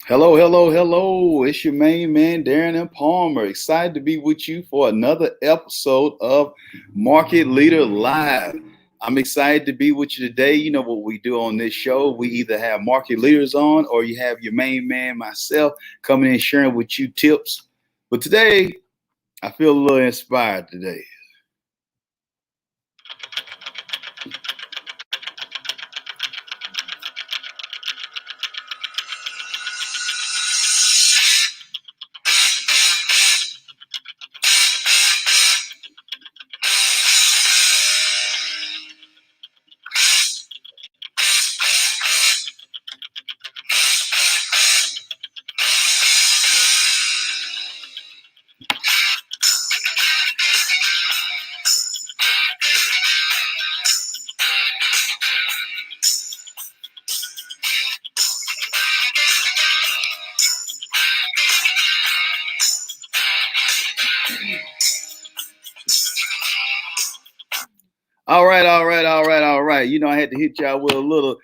Hello, hello, hello. It's your main man, Darren M. Palmer. Excited to be with you for another episode of Market Leader Live. I'm excited to be with you today. You know what we do on this show. We either have market leaders on or you have your main man, myself, coming in sharing with you tips. But today, I feel a little inspired today. All right, all right, all right, all right. I had to hit y'all with a little,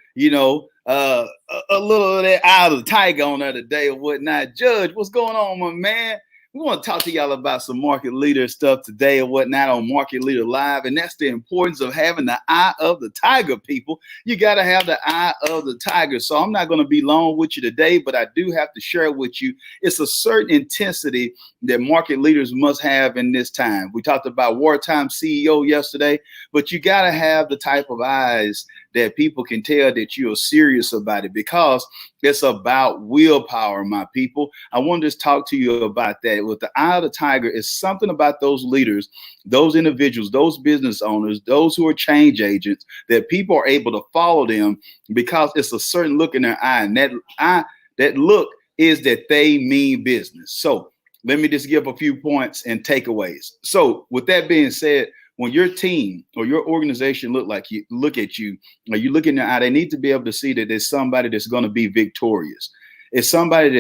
a little of that eye of the tiger on there today or whatnot. Judge, what's going on, my man? We want to talk to y'all about some market leader stuff today or whatnot on Market Leader Live. And that's the importance of having the eye of the tiger, people. You got to have the eye of the tiger. So I'm not going to be long with you today, but I do have to share with you. It's a certain intensity that market leaders must have in this time. We talked about wartime CEO yesterday, but you got to have the type of eyes that people can tell that you're serious about it because it's about willpower, my people. I want to just talk to you about that. With the eye of the tiger, is something about those leaders, those individuals, those business owners, those who are change agents, that people are able to follow them because it's a certain look in their eye. And that look is that they mean business. So let me just give a few points and takeaways. So with that being said, when your team or your organization look at you, or you look in their eye, they need to be able to see that there's somebody that's going to be victorious. It's somebody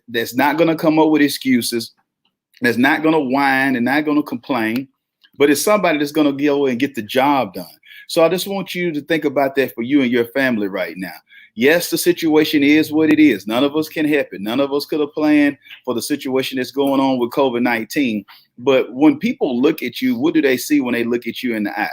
that's not going to come up with excuses, that's not going to whine and not going to complain, but it's somebody that's going to go and get the job done. So I just want you to think about that for you and your family right now. Yes, the situation is what it is. None of us can help it. None of us could have planned for the situation that's going on with COVID-19. But when people look at you, what do they see when they look at you in the eye?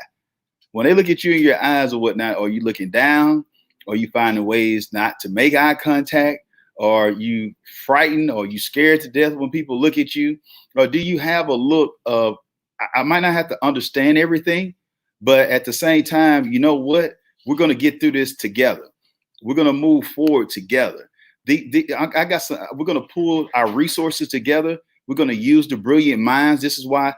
When they look at you in your eyes or whatnot, are you looking down? Are you finding ways not to make eye contact? Are you frightened? Or are you scared to death when people look at you? Or do you have a look of, I might not have to understand everything, but at the same time, you know what? We're going to get through this together. We're going to move forward together. I got some, we're going to pull our resources together. We're going to use the brilliant minds. This is why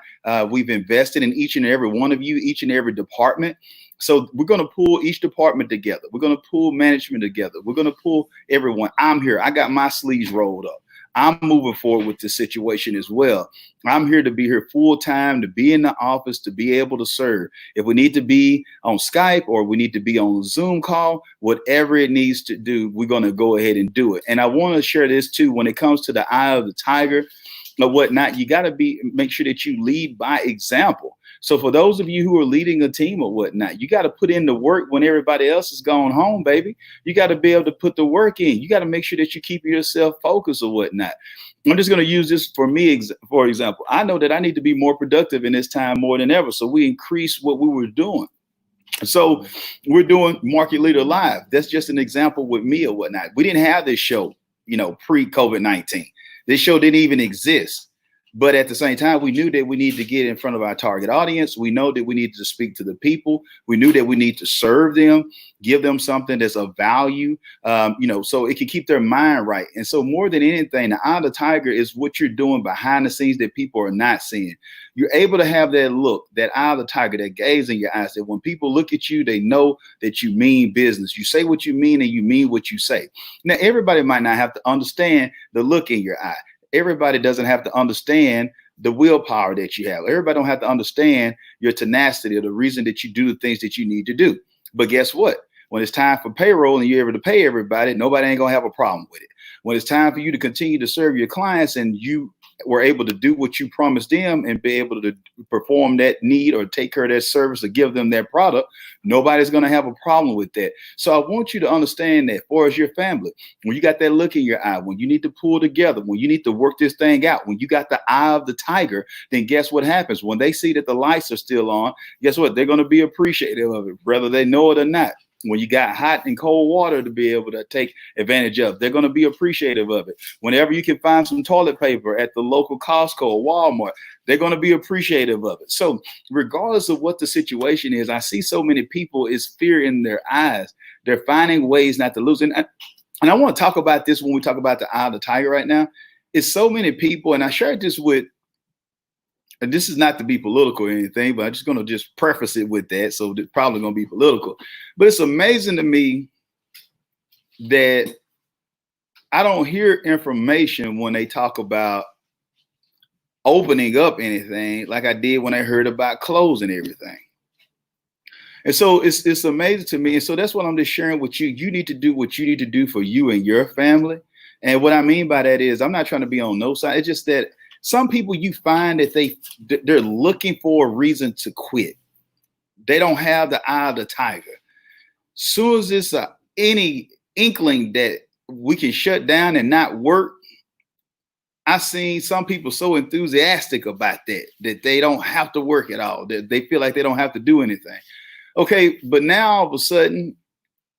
we've invested in each and every one of you, each and every department. So we're going to pull each department together. We're going to pull management together. We're going to pull everyone. I'm here. I got my sleeves rolled up. I'm moving forward with this situation as well. I'm here to be here full time, to be in the office, to be able to serve. If we need to be on Skype or we need to be on a Zoom call, whatever it needs to do, we're going to go ahead and do it. And I want to share this too. When it comes to the eye of the tiger or whatnot, you got to make sure that you lead by example. So for those of you who are leading a team or whatnot, you got to put in the work when everybody else is gone home, baby. You got to be able to put the work in. You got to make sure that you keep yourself focused or whatnot. I'm just going to use this for me, for example. I know that I need to be more productive in this time more than ever. So we increased what we were doing. So we're doing Market Leader Live. That's just an example with me or whatnot. We didn't have this show, pre-COVID-19. This show didn't even exist. But at the same time, we knew that we needed to get in front of our target audience. We know that we needed to speak to the people. We knew that we need to serve them, give them something that's of value, so it can keep their mind right. And so more than anything, the eye of the tiger is what you're doing behind the scenes that people are not seeing. You're able to have that look, that eye of the tiger, that gaze in your eyes, that when people look at you, they know that you mean business. You say what you mean and you mean what you say. Now, everybody might not have to understand the look in your eye. Everybody doesn't have to understand the willpower that you have. Everybody don't have to understand your tenacity or the reason that you do the things that you need to do. But guess what? When it's time for payroll and you're able to pay everybody, nobody ain't gonna have a problem with it. When it's time for you to continue to serve your clients and you were able to do what you promised them and be able to perform that need or take care of that service or give them that product, nobody's going to have a problem with that. So I want you to understand that for as your family, when you got that look in your eye, when you need to pull together, when you need to work this thing out, when you got the eye of the tiger, then guess what happens? When they see that the lights are still on, guess what? They're going to be appreciative of it, whether they know it or not. When you got hot and cold water to be able to take advantage of, they're going to be appreciative of it. Whenever you can find some toilet paper at the local Costco or Walmart, they're going to be appreciative of it. So regardless of what the situation is, I see so many people is fear in their eyes. They're finding ways not to lose. And I want to talk about this when we talk about the eye of the tiger right now. It's so many people, and I shared this with, and this is not to be political or anything, but I'm just going to just preface it with that. So it's probably going to be political. But it's amazing to me that I don't hear information when they talk about opening up anything like I did when I heard about closing everything. And so it's amazing to me. And so that's what I'm just sharing with you. You need to do what you need to do for you and your family. And what I mean by that is I'm not trying to be on no side. It's just that some people, you find that they're looking for a reason to quit. They don't have the eye of the tiger. Soon as it's any inkling that we can shut down and not work, I've seen some people so enthusiastic about that they don't have to work at all, that they feel like they don't have to do anything. Okay, but now all of a sudden,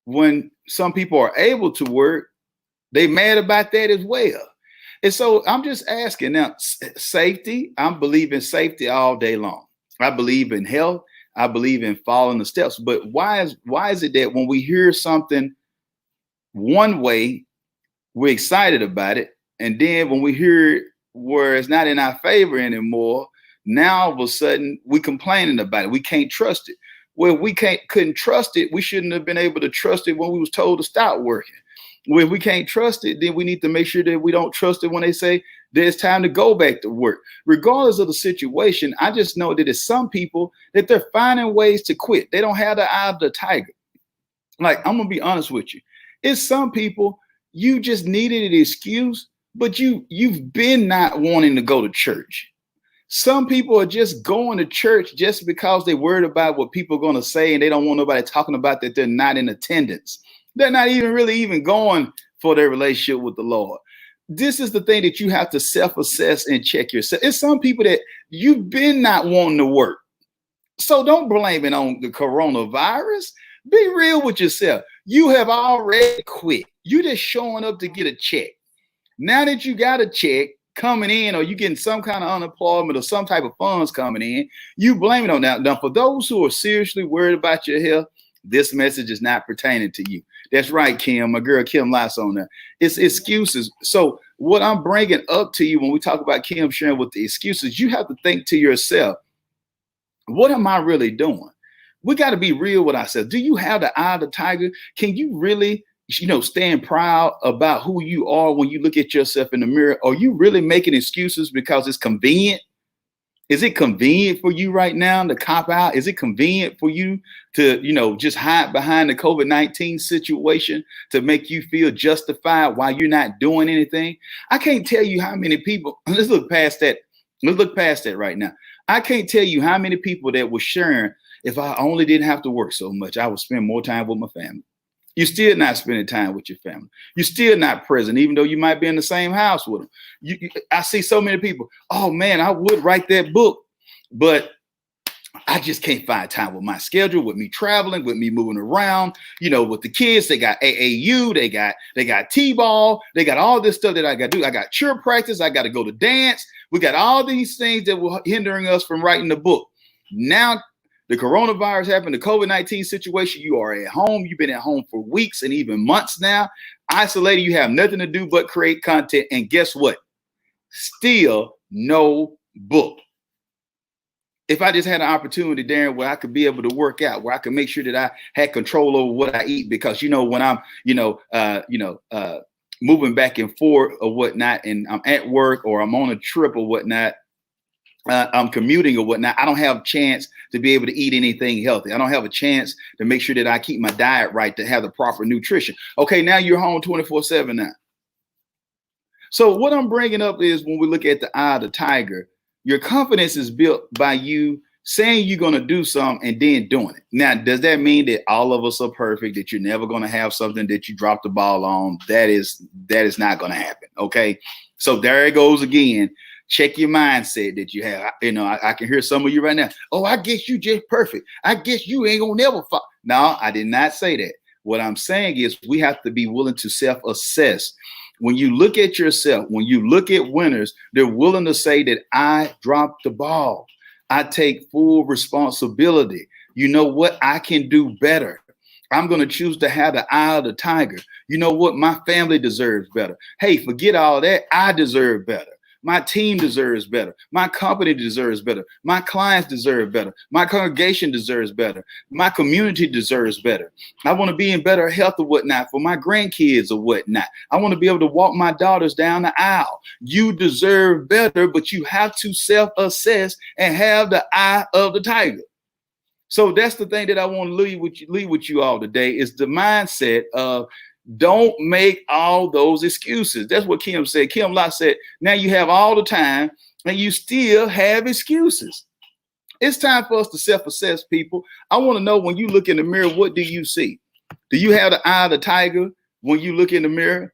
when some people are able to work, they mad about that as well. And so I'm just asking now, safety, I'm believing safety all day long. I believe in health. I believe in following the steps. But why is it that when we hear something one way, we're excited about it, and then when we hear it where it's not in our favor anymore, now all of a sudden we complaining about it. We can't trust it. Well, we couldn't trust it. We shouldn't have been able to trust it when we was told to stop working. Well, if we can't trust it, then we need to make sure that we don't trust it when they say there's time to go back to work. Regardless of the situation, I just know that it's some people that they're finding ways to quit. They don't have the eye of the tiger. Like, I'm going to be honest with you. It's some people, you just needed an excuse, but you've been not wanting to go to church. Some people are just going to church just because they're worried about what people are going to say, and they don't want nobody talking about that they're not in attendance. They're not even going for their relationship with the Lord. This is the thing that you have to self-assess and check yourself. It's some people that you've been not wanting to work. So don't blame it on the coronavirus. Be real with yourself. You have already quit. You just showing up to get a check. Now that you got a check coming in, or you getting some kind of unemployment or some type of funds coming in, you blame it on that. Now, for those who are seriously worried about your health, this message is not pertaining to you. That's right, Kim. My girl Kim Lights on there. It's excuses. So what I'm bringing up to you when we talk about Kim sharing with the excuses, you have to think to yourself, what am I really doing? We got to be real with ourselves. Do you have the eye of the tiger? Can you really, stand proud about who you are when you look at yourself in the mirror? Are you really making excuses because it's convenient? Is it convenient for you right now to cop out? Is it convenient for you to, just hide behind the COVID-19 situation to make you feel justified while you're not doing anything? I can't tell you how many people, let's look past that. Let's look past that right now. I can't tell you how many people that were sharing, if I only didn't have to work so much, I would spend more time with my family. You're still not spending time with your family. You're still not present, even though you might be in the same house with them. I see so many people, oh man, I would write that book, but I just can't find time with my schedule, with me traveling, with me moving around, with the kids. They got AAU, they got T-ball, they got all this stuff that I got to do. I got cheer practice, I got to go to dance. We got all these things that were hindering us from writing the book. Now, the coronavirus happened, the COVID-19 situation, you are at home. You've been at home for weeks and even months now. Isolated, you have nothing to do but create content. And guess what? Still no book. If I just had an opportunity, Darren, where I could be able to work out, where I could make sure that I had control over what I eat, because, when I'm, moving back and forth or whatnot, and I'm at work or I'm on a trip or whatnot, I'm commuting or whatnot, I don't have a chance to be able to eat anything healthy. I don't have a chance to make sure that I keep my diet right, to have the proper nutrition. Okay, now you're home 24/7 now. So what I'm bringing up is when we look at the eye of the tiger, your confidence is built by you saying you're going to do something and then doing it. Now, does that mean that all of us are perfect, that you're never going to have something that you drop the ball on? That is not going to happen. Okay. So there it goes again. Check your mindset that you have. You know, I can hear some of you right now. Oh, I guess you just perfect. I guess you ain't gonna never fall. No, I did not say that. What I'm saying is we have to be willing to self-assess. When you look at yourself, when you look at winners, they're willing to say that I dropped the ball. I take full responsibility. You know what? I can do better. I'm going to choose to have the eye of the tiger. You know what? My family deserves better. Hey, forget all that. I deserve better. My team deserves better. My company deserves better. My clients deserve better. My congregation deserves better. My community deserves better. I want to be in better health or whatnot for my grandkids or whatnot. I want to be able to walk my daughters down the aisle. You deserve better, but you have to self-assess and have the eye of the tiger. So that's the thing that I want to leave with you all today is the mindset of don't make all those excuses. That's what Kim said. Kim Lott said, now you have all the time and you still have excuses. It's time for us to self-assess, people. I want to know when you look in the mirror, what do you see? Do you have the eye of the tiger when you look in the mirror?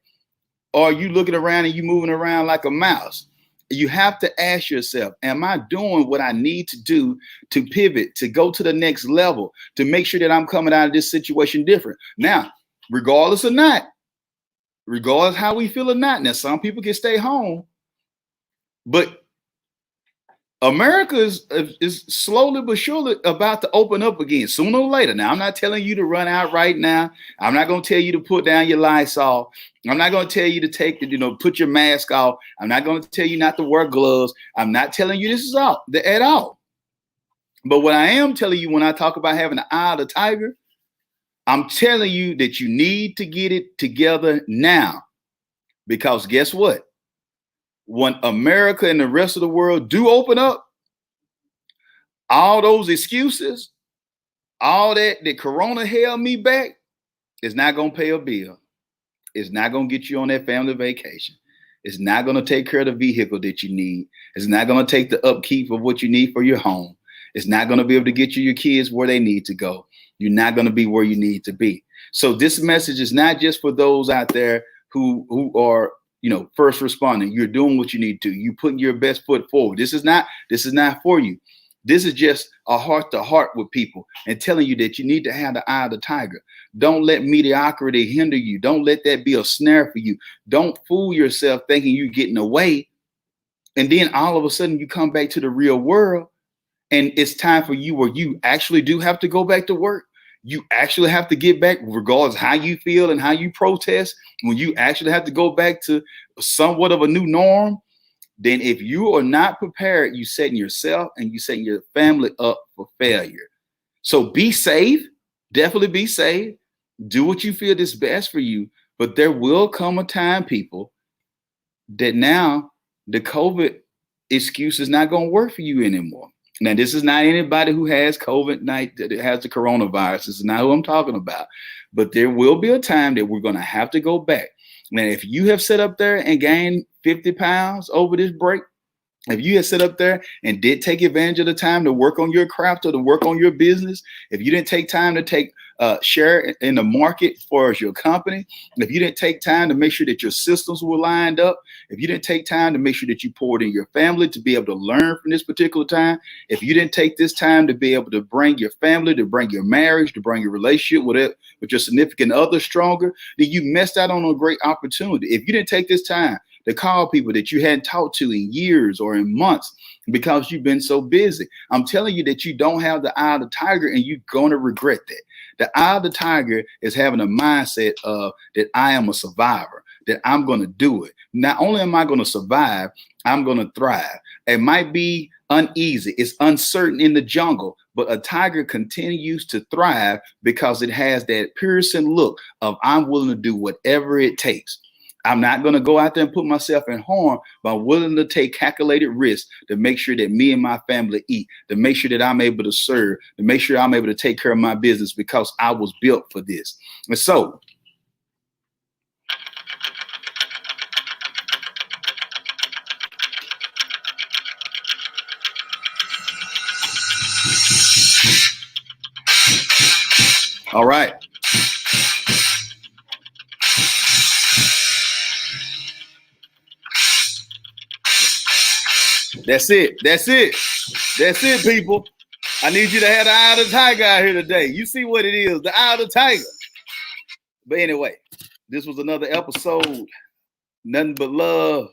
Or are you looking around and you moving around like a mouse? You have to ask yourself, am I doing what I need to do to pivot, to go to the next level, to make sure that I'm coming out of this situation different? Now, regardless or not, regardless how we feel or not, now some people can stay home, but America is slowly but surely about to open up again, sooner or later. Now, I'm not telling you to run out right now. I'm not going to tell you to put down your Lysol. I'm not going to tell you to put your mask off. I'm not going to tell you not to wear gloves. I'm not telling you this is all at all. But what I am telling you when I talk about having the eye of the tiger, I'm telling you that you need to get it together now, because guess what? When America and the rest of the world do open up, all those excuses, all that Corona held me back, is not going to pay a bill. It's not going to get you on that family vacation. It's not going to take care of the vehicle that you need. It's not going to take the upkeep of what you need for your home. It's not going to be able to get you your kids where they need to go. You're not going to be where you need to be. So this message is not just for those out there who are, first responding. You're doing what you need to. You putting your best foot forward. This is not for you. This is just a heart to heart with people and telling you that you need to have the eye of the tiger. Don't let mediocrity hinder you. Don't let that be a snare for you. Don't fool yourself thinking you're getting away. And then all of a sudden you come back to the real world and it's time for you where you actually do have to go back to work. You actually have to get back, regardless how you feel and how you protest. When you actually have to go back to somewhat of a new norm, then if you are not prepared, you setting yourself and you setting your family up for failure. So be safe, definitely be safe. Do what you feel is best for you. But there will come a time, people, that now the COVID excuse is not going to work for you anymore. Now, this is not anybody who has COVID, that has the coronavirus. This is not who I'm talking about. But there will be a time that we're going to have to go back. Now, if you have sat up there and gained 50 pounds over this break, if you had sat up there and did take advantage of the time to work on your craft or to work on your business, if you didn't take time to share in the market for your company, if you didn't take time to make sure that your systems were lined up, if you didn't take time to make sure that you poured in your family to be able to learn from this particular time, if you didn't take this time to be able to bring your family, to bring your marriage, to bring your relationship with your significant other stronger, then you missed out on a great opportunity. If you didn't take this time to call people that you hadn't talked to in years or in months because you've been so busy, I'm telling you that you don't have the eye of the tiger and you're going to regret that. The eye of the tiger is having a mindset of that I am a survivor, that I'm going to do it. Not only am I going to survive, I'm going to thrive. It might be uneasy. It's uncertain in the jungle, but a tiger continues to thrive because it has that piercing look of I'm willing to do whatever it takes. I'm not going to go out there and put myself in harm, but I'm willing to take calculated risks to make sure that me and my family eat, to make sure that I'm able to serve, to make sure I'm able to take care of my business because I was built for this. And so All right. That's it. That's it. That's it, people. I need you to have the eye of the tiger out here today. You see what it is, the eye of the tiger. But anyway, this was another episode. Nothing but love.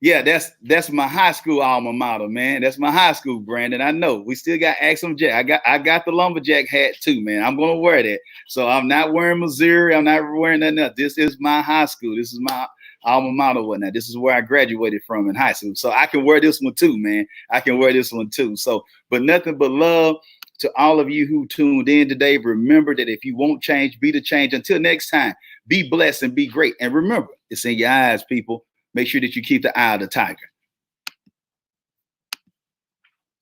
Yeah, that's my high school alma mater, man. That's my high school, Brandon. I know. We still got Axum Jack. I got the lumberjack hat too, man. I'm gonna wear that. So I'm not wearing Missouri. I'm not wearing nothing else. This is my high school. This is my alma mater, whatnot. This is where I graduated from in high school. So I can wear this one too, man. I can wear this one too. So, but nothing but love to all of you who tuned in today. Remember that if you won't change, be the change. Until next time, be blessed and be great. And remember, it's in your eyes, people. Make sure that you keep the eye of the tiger.